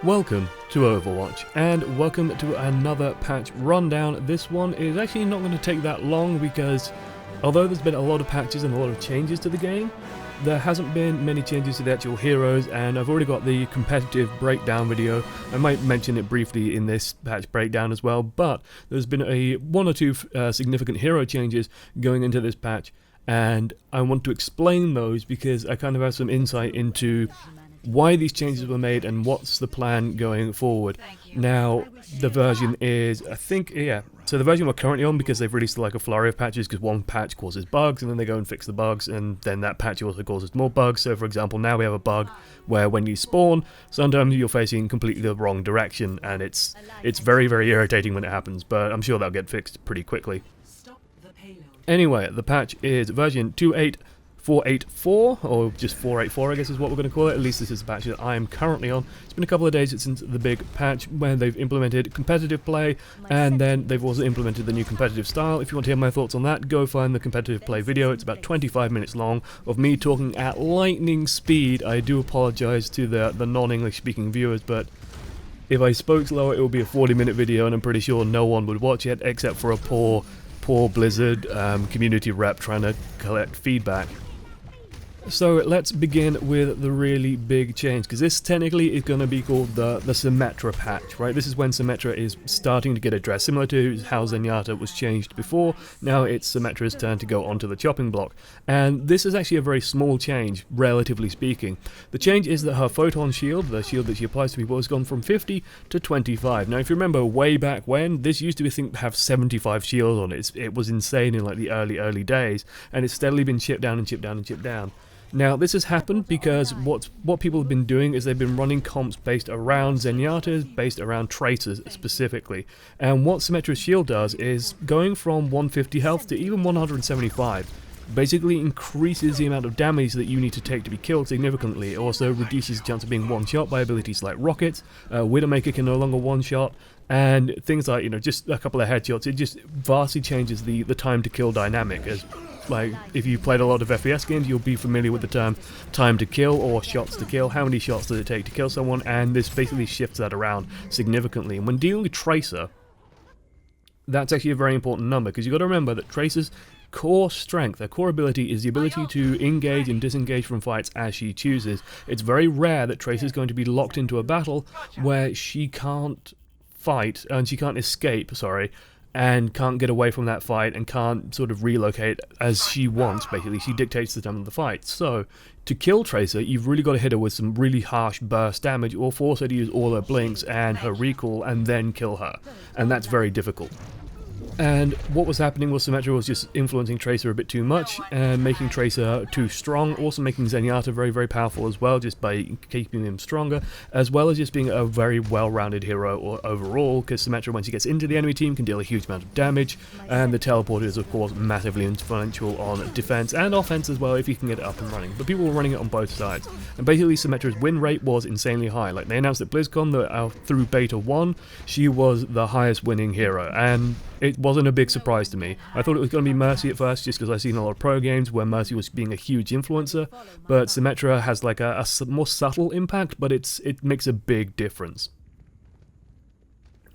Welcome to Overwatch, and welcome to another patch rundown. This one is actually not going to take that long because although there's been a lot of patches and a lot of changes to the game, there hasn't been many changes to the actual heroes, and I've already got the competitive breakdown video. I might mention it briefly in this patch breakdown as well, but there's been one or two significant hero changes going into this patch, and I want to explain those because I kind of have some insight into why these changes were made and what's the plan going forward. Now, the version is, so the version we're currently on, because they've released like a flurry of patches, because one patch causes bugs and then they go and fix the bugs, and then that patch also causes more bugs. So for example, now we have a bug where when you spawn, sometimes you're facing completely the wrong direction, and it's very, very irritating when it happens, but I'm sure that'll get fixed pretty quickly. Anyway, the patch is version 2.8.484, or just 4.8.4 I guess is what we're going to call it. At least this is the patch that I am currently on. It's been a couple of days since the big patch where they've implemented competitive play, and then they've also implemented the new competitive style. If you want to hear my thoughts on that, go find the competitive play video. It's about 25 minutes long of me talking at lightning speed. I do apologise to the non-English speaking viewers, but if I spoke slower it would be a 40-minute video, and I'm pretty sure no one would watch it except for a poor Blizzard community rep trying to collect feedback. So let's begin with the really big change, because this technically is going to be called the Symmetra patch, right? This is when Symmetra is starting to get addressed, similar to how Zenyatta was changed before. Now it's Symmetra's turn to go onto the chopping block, and this is actually a very small change, relatively speaking. The change is that her photon shield, the shield that she applies to people, has gone from 50 to 25. Now if you remember way back when, this used to be have 75 shields on it. It was insane in like the early days, and it's steadily been chipped down and chipped down and chipped down. Now this has happened because what people have been doing is they've been running comps based around Zenyatta's, based around Tracer's specifically. And what Symmetra's shield does is going from 150 health to even 175. Basically increases the amount of damage that you need to take to be killed significantly. It also reduces the chance of being one-shot by abilities like rockets. Widowmaker can no longer one-shot, and things like, just a couple of headshots. It just vastly changes the time to kill dynamic. As like, if you played a lot of FPS games, you'll be familiar with the term time to kill or shots to kill. How many shots does it take to kill someone? And this basically shifts that around significantly. And when dealing with Tracer, that's actually a very important number, because you've got to remember that Tracer's core strength, her core ability, is the ability to engage and disengage from fights as she chooses. It's very rare that Tracer's going to be locked into a battle where she can't fight, and she can't escape, and can't get away from that fight, and can't sort of relocate as she wants. Basically, she dictates the time of the fight. So, to kill Tracer, you've really got to hit her with some really harsh burst damage, or force her to use all her blinks and her recall, and then kill her. And that's very difficult. And what was happening was Symmetra was just influencing Tracer a bit too much, and making Tracer too strong, also making Zenyatta very, very powerful as well, just by keeping him stronger, as well as just being a very well-rounded hero overall, because Symmetra, when she gets into the enemy team, can deal a huge amount of damage, and the teleporter is of course massively influential on defense and offense as well, if you can get it up and running. But people were running it on both sides, and basically Symmetra's win rate was insanely high. Like, they announced at BlizzCon that through Beta 1, she was the highest winning hero, and it wasn't a big surprise to me. I thought it was going to be Mercy at first, just because I've seen a lot of pro games where Mercy was being a huge influencer, but Symmetra has like a more subtle impact, but it makes a big difference.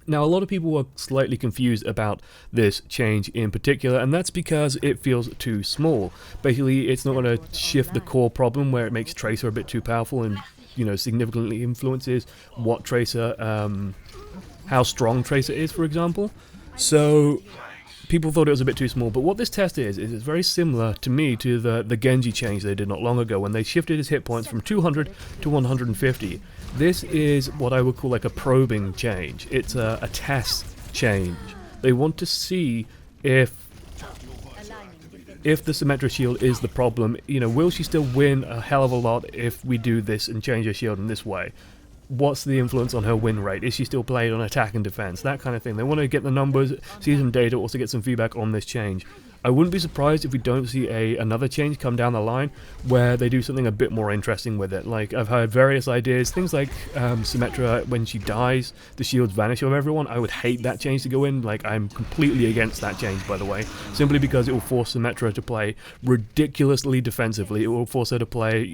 Now, a lot of people were slightly confused about this change in particular, and that's because it feels too small. Basically, it's not going to shift the core problem where it makes Tracer a bit too powerful and, significantly influences what Tracer, how strong Tracer is, for example. So people thought it was a bit too small, but what this test is it's very similar to me to the Genji change they did not long ago, when they shifted his hit points from 200 to 150. This is what I would call like a probing change. It's a test change. They want to see if the Symmetra shield is the problem. Will she still win a hell of a lot if we do this and change her shield in this way? What's the influence on her win rate? Is she still played on attack and defense? That kind of thing. They want to get the numbers, see some data, also get some feedback on this change. I wouldn't be surprised if we don't see another change come down the line where they do something a bit more interesting with it. Like, I've heard various ideas, things like Symmetra, when she dies, the shields vanish from everyone. I would hate that change to go in. Like, I'm completely against that change, by the way, simply because it will force Symmetra to play ridiculously defensively. It will force her to play,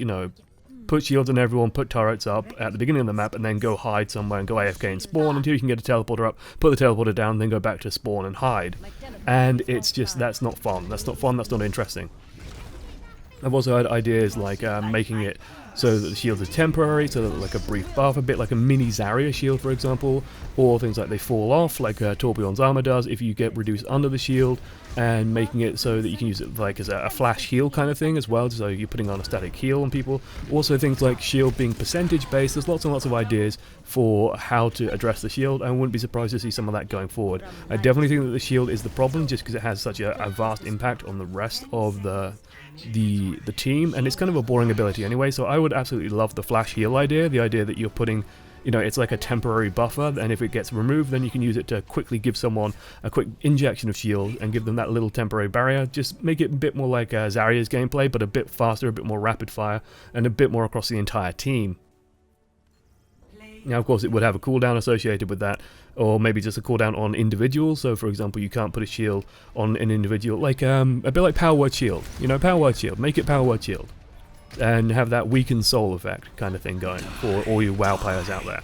put shields on everyone, put turrets up at the beginning of the map, and then go hide somewhere and go AFK and spawn until you can get a teleporter up, put the teleporter down, then go back to spawn and hide. And it's just, that's not fun. That's not fun, that's not interesting. I've also had ideas like making it so that the shields are temporary, so that like a brief buff, a bit like a mini Zarya shield for example, or things like they fall off like Torbjorn's armor does if you get reduced under the shield, and making it so that you can use it like as a flash heal kind of thing as well, so you're putting on a static heal on people. Also things like shield being percentage based. There's lots and lots of ideas for how to address the shield. I wouldn't be surprised to see some of that going forward. I definitely think that the shield is the problem just because it has such a vast impact on the rest of the team, and it's kind of a boring ability anyway, so I would absolutely love the flash heal idea, the idea that you're putting, you know, it's like a temporary buffer, and if it gets removed then you can use it to quickly give someone a quick injection of shield and give them that little temporary barrier. Just make it a bit more like Zarya's gameplay, but a bit faster, a bit more rapid fire, and a bit more across the entire team. Now, of course, it would have a cooldown associated with that, or maybe just a cooldown on individuals. So, for example, you can't put a shield on an individual, like a bit like Power Word Shield. You know, Power Word Shield. Make it Power Word Shield, and have that weakened soul effect kind of thing going for all you WoW players out there.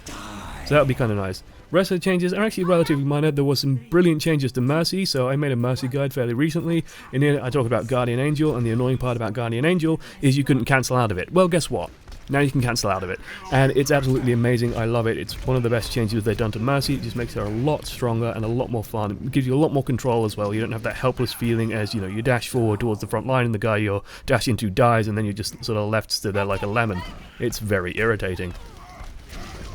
So that would be kind of nice. Rest of the changes are actually relatively minor. There were some brilliant changes to Mercy, so I made a Mercy guide fairly recently. In it, I talked about Guardian Angel, and the annoying part about Guardian Angel is you couldn't cancel out of it. Well, guess what? Now you can cancel out of it, and it's absolutely amazing. I love it. It's one of the best changes they've done to Mercy. It just makes her a lot stronger and a lot more fun. It gives you a lot more control as well. You don't have that helpless feeling as, you know, you dash forward towards the front line and the guy you're dashing to dies, and then you're just sort of left stood there like a lemon. It's very irritating.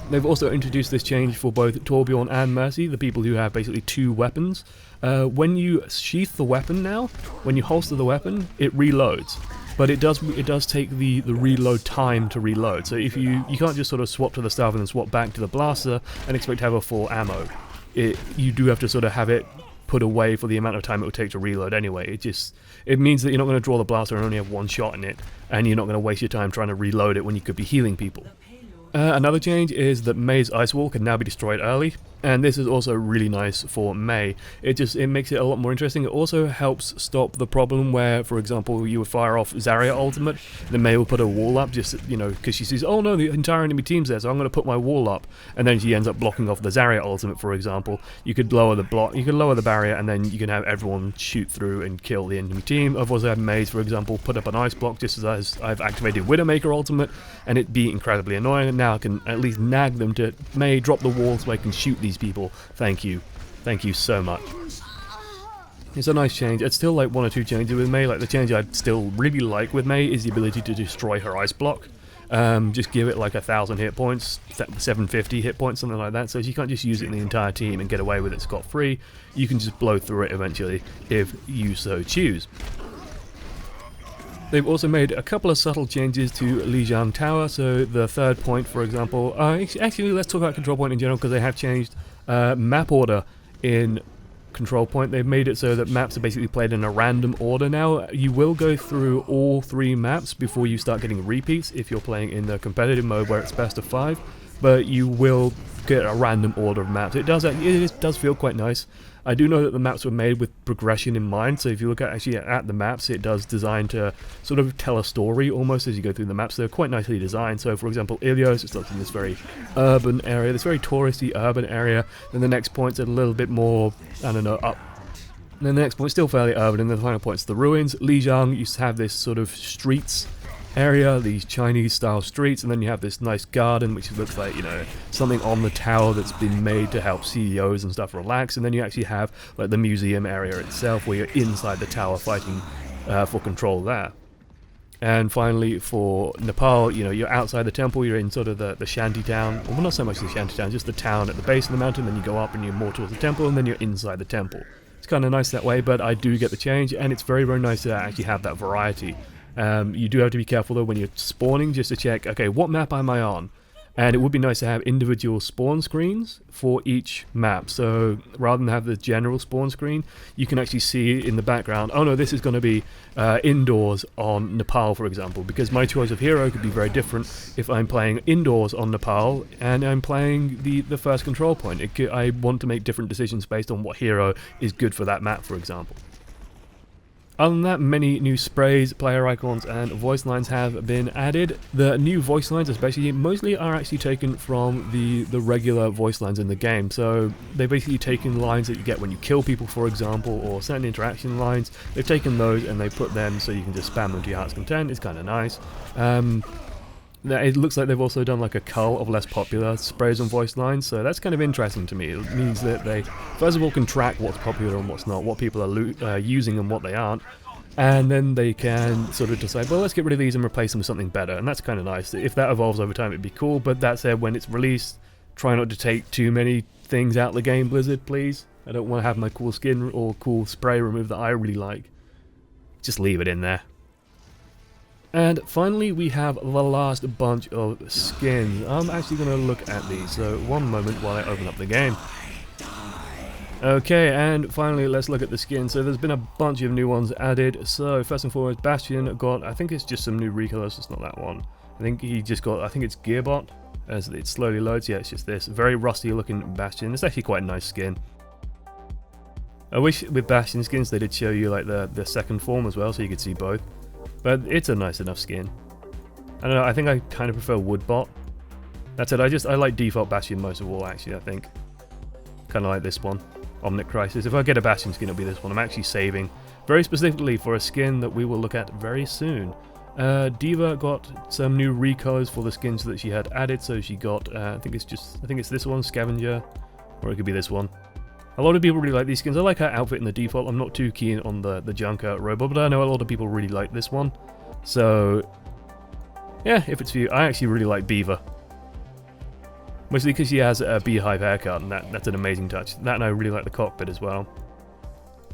They've also introduced this change for both Torbjorn and Mercy, the people who have basically two weapons. When you sheath the weapon now, when you holster the weapon, it reloads. But it does take the reload time to reload. So if you can't just sort of swap to the staff and then swap back to the blaster and expect to have a full ammo. You do have to sort of have it put away for the amount of time it would take to reload anyway. It means that you're not going to draw the blaster and only have one shot in it, and you're not going to waste your time trying to reload it when you could be healing people. Another change is that Mei's Ice Wall can now be destroyed early, and this is also really nice for Mei. It makes it a lot more interesting. It also helps stop the problem where, for example, you would fire off Zarya ultimate, then Mei will put a wall up just, you know, because she sees, oh no, the entire enemy team's there, so I'm going to put my wall up, and then she ends up blocking off the Zarya ultimate, for example. You could lower the barrier, and then you can have everyone shoot through and kill the enemy team. I've also had Mei's, for example, put up an ice block just as I've activated Widowmaker ultimate, and it'd be incredibly annoying. And now I can at least nag them to, Mei, drop the wall so I can shoot these people. Thank you. Thank you so much. It's a nice change. It's still like one or two changes with Mei. Like the change I still really like with Mei is the ability to destroy her ice block. Just give it like 1,000 hit points, 750 hit points, something like that. So you can't just use it in the entire team and get away with it scot-free. You can just blow through it eventually if you so choose. They've also made a couple of subtle changes to Lijiang Tower, so the third point, for example. Actually, let's talk about Control Point in general, because they have changed map order in Control Point. They've made it so that maps are basically played in a random order now. You will go through all 3 maps before you start getting repeats if you're playing in the competitive mode where it's best of 5, but you will get a random order of maps. It does feel quite nice. I do know that the maps were made with progression in mind, so if you look at the maps, it does design to sort of tell a story almost as you go through the maps. They're quite nicely designed. So for example, Ilios, it's like in this very urban area, this very touristy urban area. Then the next point's a little bit more, I don't know, up. And then the next point's still fairly urban, and then the final point's the ruins. Lijiang used to have this sort of streets area, these Chinese style streets, and then you have this nice garden which looks like, you know, something on the tower that's been made to help CEOs and stuff relax, and then you actually have like the museum area itself where you're inside the tower fighting for control there. And finally for Nepal, you know, you're outside the temple, you're in sort of the shanty town, well not so much the shanty town, just the town at the base of the mountain, then you go up and you're more towards the temple, and then you're inside the temple. It's kind of nice that way, but I do get the change, and it's very, very nice to actually have that variety. You do have to be careful though when you're spawning, just to check, okay, what map am I on? And it would be nice to have individual spawn screens for each map. So rather than have the general spawn screen, you can actually see in the background, oh no, this is going to be indoors on Nepal, for example, because my choice of hero could be very different if I'm playing indoors on Nepal and I'm playing the first control point. I want to make different decisions based on what hero is good for that map, for example. Other than that, many new sprays, player icons, and voice lines have been added. The new voice lines especially, mostly are actually taken from the regular voice lines in the game. So they've basically taken lines that you get when you kill people, for example, or certain interaction lines. They've taken those and they put them so you can just spam them to your heart's content. It's kind of nice. It looks like they've also done like a cull of less popular sprays and voice lines, so that's kind of interesting to me. It means that they, first of all, can track what's popular and what's not, what people are using and what they aren't, and then they can sort of decide, well, let's get rid of these and replace them with something better, and that's kind of nice. If that evolves over time, it'd be cool, but that said, when it's released, try not to take too many things out of the game, Blizzard, please. I don't want to have my cool skin or cool spray removed that I really like. Just leave it in there. And finally, we have the last bunch of skins. I'm actually going to look at these, so one moment while I open up the game. Okay, and finally, let's look at the skins. So there's been a bunch of new ones added. So first and foremost, Bastion got, I think it's just some new recolors, it's not that one. I think he just got, I think it's Gearbot, as it slowly loads. Yeah, it's just this. Very rusty looking Bastion. It's actually quite a nice skin. I wish with Bastion skins they did show you like the second form as well, so you could see both. But it's a nice enough skin. I don't know, I think I kind of prefer Woodbot. That's it, I like default Bastion most of all, actually, I think. Kind of like this one, Omnic Crisis. If I get a Bastion skin, it'll be this one. I'm actually saving very specifically for a skin that we will look at very soon. Diva got some new recolors for the skins that she had added, so she got, I think it's this one, Scavenger, or it could be this one. A lot of people really like these skins. I like her outfit in the default. I'm not too keen on the Junker robot, but I know a lot of people really like this one. So, yeah, if it's for you. I actually really like Beaver. Mostly because she has a beehive haircut, and that's an amazing touch. That, and I really like the cockpit as well.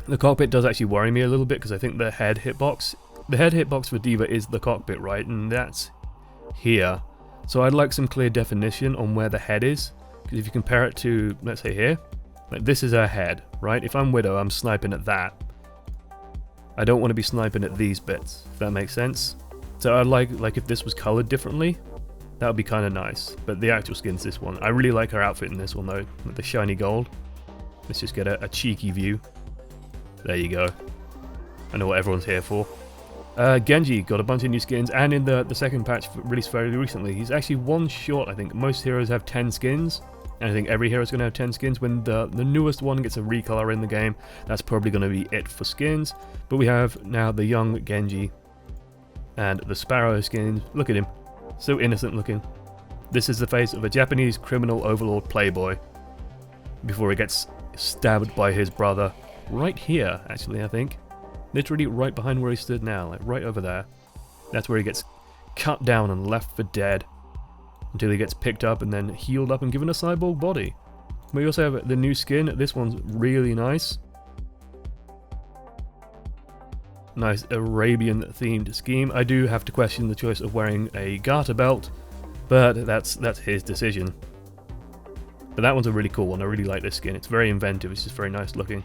The cockpit does actually worry me a little bit, because I think the head hitbox for Diva is the cockpit, right? And that's here. So I'd like some clear definition on where the head is. Because if you compare it to, let's say here, like this is her head, right? If I'm Widow, I'm sniping at that. I don't want to be sniping at these bits, if that makes sense. So I'd like if this was colored differently, that would be kind of nice. But the actual skin's this one. I really like her outfit in this one though, with the shiny gold. Let's just get a cheeky view. There you go. I know what everyone's here for. Genji got a bunch of new skins, and in the second patch released very recently, he's actually one short, I think. Most heroes have 10 skins. And I think every hero's going to have 10 skins. When the newest one gets a recolor in the game, that's probably going to be it for skins. But we have now the young Genji and the Sparrow skins. Look at him. So innocent looking. This is the face of a Japanese criminal overlord playboy before he gets stabbed by his brother. Right here, actually, I think. Literally right behind where he stood now. Like right over there. That's where he gets cut down and left for dead. Until he gets picked up and then healed up and given a cyborg body. We also have the new skin. This one's really nice. Nice Arabian themed scheme. I do have to question the choice of wearing a garter belt, but that's his decision. But that one's a really cool one. I really like this skin. It's very inventive. It's just very nice looking.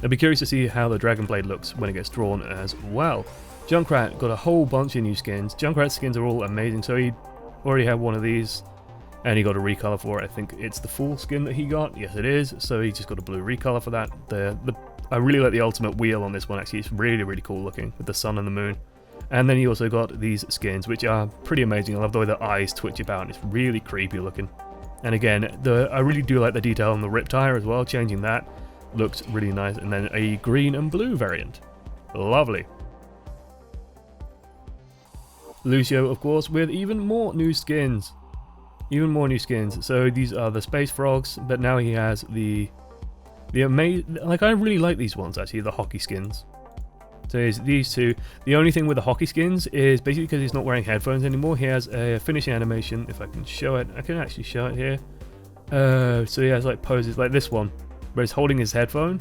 I'd be curious to see how the Dragon Blade looks when it gets drawn as well. Junkrat got a whole bunch of new skins. Junkrat's skins are all amazing, so he already had one of these, and he got a recolor for it. I think it's the full skin that he got. Yes, it is. So he just got a blue recolor for that. I really like the ultimate wheel on this one, actually. It's really, really cool looking, with the sun and the moon. And then he also got these skins, which are pretty amazing. I love the way the eyes twitch about, and it's really creepy looking. And again, I really do like the detail on the rip tire as well. Changing that looks really nice. And then a green and blue variant. Lovely. Lucio, of course, with even more new skins. So these are the space frogs, but now he has the amazing, like I really like these ones actually, the hockey skins. So there's these two. The only thing with the hockey skins is basically because he's not wearing headphones anymore, he has a finishing animation. If I can show it, I can actually show it here. So he has like poses like this one, where he's holding his headphone.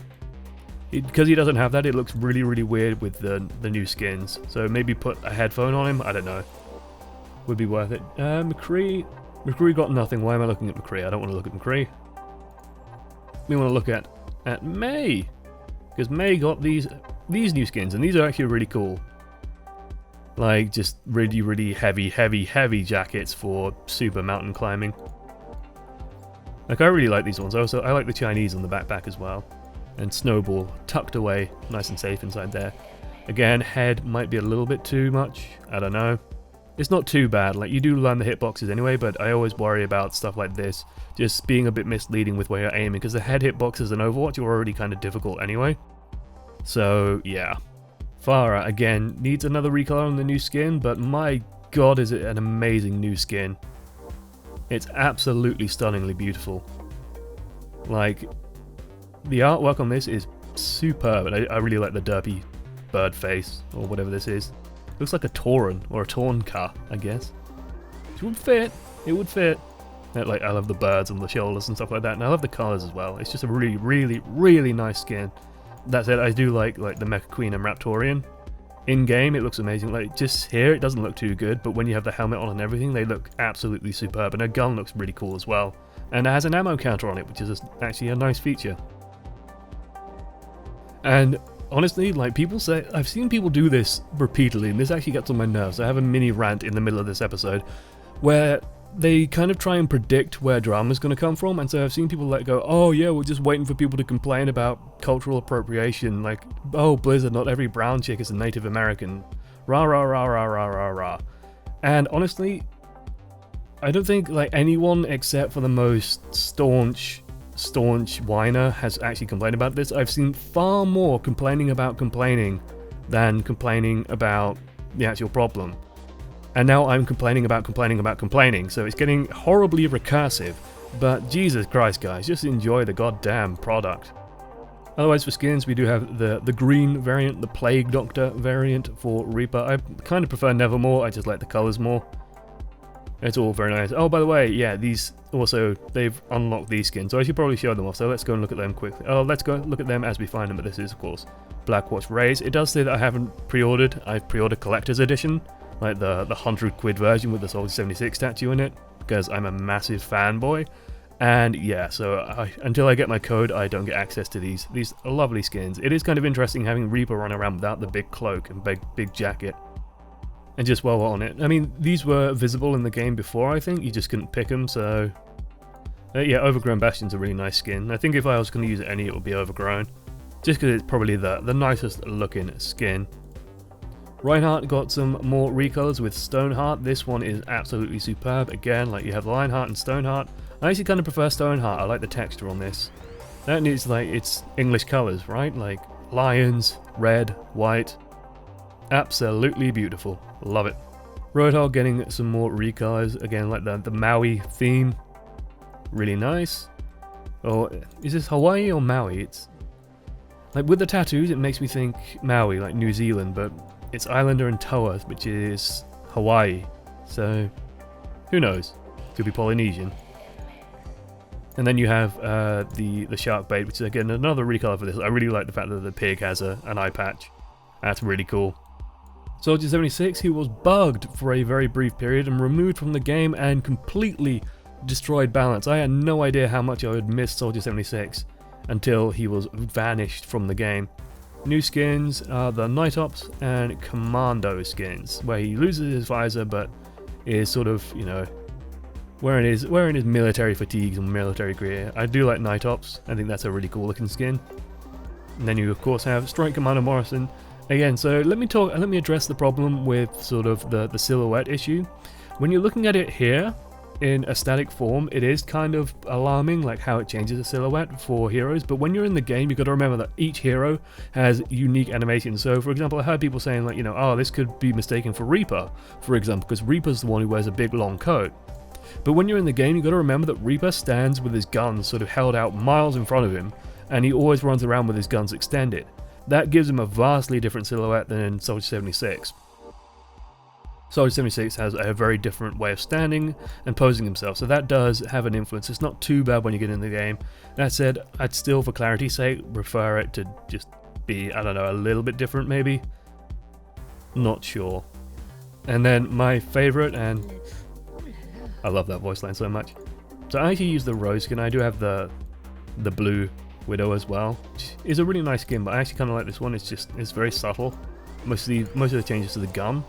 Because he doesn't have that, it looks really, really weird with the new skins. So maybe put a headphone on him, I don't know. Would be worth it. McCree got nothing. Why am I looking at McCree? I don't want to look at McCree. We want to look at May. Because May got these new skins, and these are actually really cool. Like, just really, really heavy jackets for super mountain climbing. Like, I really like these ones. Also, I like the Chinese on the backpack as well. and Snowball tucked away nice and safe inside there. Again, head might be a little bit too much, I don't know. It's not too bad, like you do learn the hitboxes anyway, but I always worry about stuff like this just being a bit misleading with where you're aiming, because the head hitboxes in Overwatch are already kind of difficult anyway. So yeah. Pharah, again, needs another recolor on the new skin, but my god is it an amazing new skin. It's absolutely stunningly beautiful. Like, the artwork on this is superb, and I really like the derpy bird face, or whatever this is. Looks like a Tauren, or a Tornka, I guess. Which would fit, it would fit. Like, I love the birds and the shoulders and stuff like that, and I love the colours as well. It's just a really, really, really nice skin. That said, I do like the Mecha Queen and Raptorian. In-game, it looks amazing. Like, just here, it doesn't look too good, but when you have the helmet on and everything, they look absolutely superb, and her gun looks really cool as well. And it has an ammo counter on it, which is actually a nice feature. And honestly, like, people say, I've seen people do this repeatedly, and this actually gets on my nerves. I have a mini rant in the middle of this episode where they kind of try and predict where drama's going to come from, and so I've seen people like go, oh yeah, we're just waiting for people to complain about cultural appropriation, like, oh Blizzard, not every brown chick is a Native American, rah rah rah rah rah rah rah. And honestly, I don't think like anyone except for the most staunch whiner has actually complained about this. I've seen far more complaining about complaining than complaining about the actual problem. And now I'm complaining about complaining, so it's getting horribly recursive. But Jesus Christ, guys, just enjoy the goddamn product. Otherwise, for skins, we do have the green variant, the Plague Doctor variant for Reaper. I kind of prefer Nevermore, I just like the colours more. It's all very nice. Oh, by the way, yeah, these also, they've unlocked these skins, so I should probably show them off, so let's go and look at them quickly. Oh, let's go look at them as we find them, but this is, of course, Blackwatch Rays. It does say that I haven't pre-ordered. I've pre-ordered Collector's Edition, like the 100 quid version with the Soldier 76 statue in it, because I'm a massive fanboy. And yeah, so until I get my code, I don't get access to these lovely skins. It is kind of interesting having Reaper run around without the big cloak and big jacket. And just well on it. I mean, these were visible in the game before, I think. You just couldn't pick them, so... yeah, Overgrown Bastion's a really nice skin. I think if I was going to use any, it would be Overgrown. Just because it's probably the nicest looking skin. Reinhardt got some more recolors with Stoneheart. This one is absolutely superb. Again, like you have Lionheart and Stoneheart. I actually kind of prefer Stoneheart. I like the texture on this. That needs, like, it's English colors, right? Like lions, red, white. Absolutely beautiful. Love it. Roadhog getting some more recolors. Again, like the Maui theme. Really nice. Or is this Hawaii or Maui? It's like with the tattoos, it makes me think Maui, like New Zealand, but it's Islander and Toa, which is Hawaii. So who knows? Could be Polynesian. And then you have the shark bait, which is again another recolor for this. I really like the fact that the pig has an eye patch. That's really cool. Soldier 76, he was bugged for a very brief period and removed from the game and completely destroyed balance. I had no idea how much I would miss Soldier 76 until he was vanished from the game. New skins are the Night Ops and Commando skins, where he loses his visor but is sort of, you know, wearing his military fatigues and military gear. I do like Night Ops. I think that's a really cool looking skin. And then you of course have Strike Commander Morrison. Again, so let me address the problem with sort of the silhouette issue. When you're looking at it here in a static form, it is kind of alarming, like how it changes the silhouette for heroes. But when you're in the game, you've got to remember that each hero has unique animations. So, for example, I heard people saying, like, you know, oh, this could be mistaken for Reaper, for example, because Reaper's the one who wears a big long coat. But when you're in the game, you've got to remember that Reaper stands with his guns sort of held out miles in front of him, and he always runs around with his guns extended. That gives him a vastly different silhouette than Soldier 76. Soldier 76 has a very different way of standing and posing himself, so that does have an influence. It's not too bad when you get in the game. That said, I'd still, for clarity's sake, prefer it to just be, I don't know, a little bit different maybe? Not sure. And then my favourite, and I love that voice line so much. So I actually use the Rose skin. I do have the blue Widow as well, which is a really nice skin, but I actually kind of like this one. It's very subtle. Most of the changes to the gun.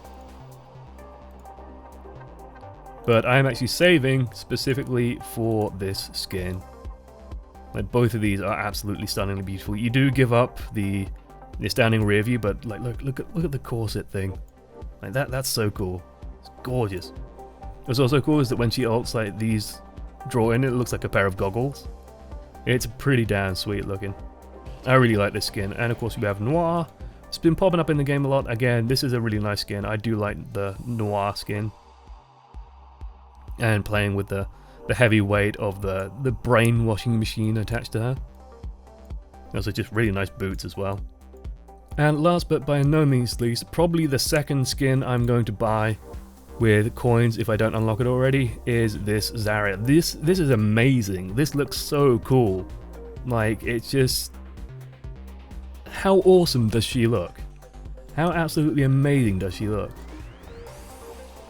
But I am actually saving specifically for this skin. Like, both of these are absolutely stunningly beautiful. You do give up the standing rear view, but like look at the corset thing. Like that's so cool. It's gorgeous. What's also cool is that when she ults, like, these draw in, it looks like a pair of goggles. It's pretty damn sweet looking. I really like this skin. And of course we have Noir. It's been popping up in the game a lot. Again, this is a really nice skin. I do like the Noir skin. And playing with the heavy weight of the brainwashing machine attached to her. Also just really nice boots as well. And last but by no means least, probably the second skin I'm going to buy with coins if I don't unlock it already is this Zarya. This is amazing. This looks so cool. Like, it's just... how awesome does she look? How absolutely amazing does she look?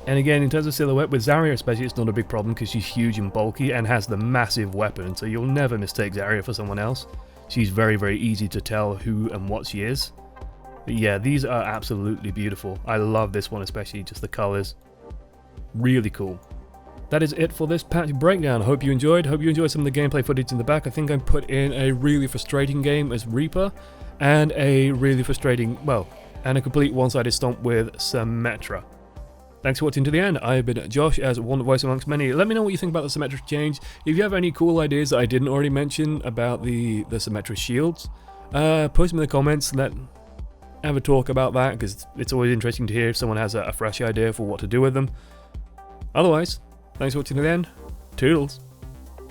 And again, in terms of silhouette, with Zarya especially, it's not a big problem because she's huge and bulky and has the massive weapon, so you'll never mistake Zarya for someone else. She's very, very easy to tell who and what she is. But yeah, these are absolutely beautiful. I love this one especially, just the colours. Really cool. That is it for this patch breakdown. Hope you enjoyed. Hope you enjoyed some of the gameplay footage in the back. I think I put in a really frustrating game as Reaper, and a really frustrating, well, and a complete one-sided stomp with Symmetra. Thanks for watching to the end. I've been Josh, as one voice amongst many. Let me know what you think about the Symmetra change. If you have any cool ideas that I didn't already mention about the Symmetra shields, post them in the comments. Have a talk about that, because it's always interesting to hear if someone has a fresh idea for what to do with them. Otherwise, thanks for watching to the end. Toodles.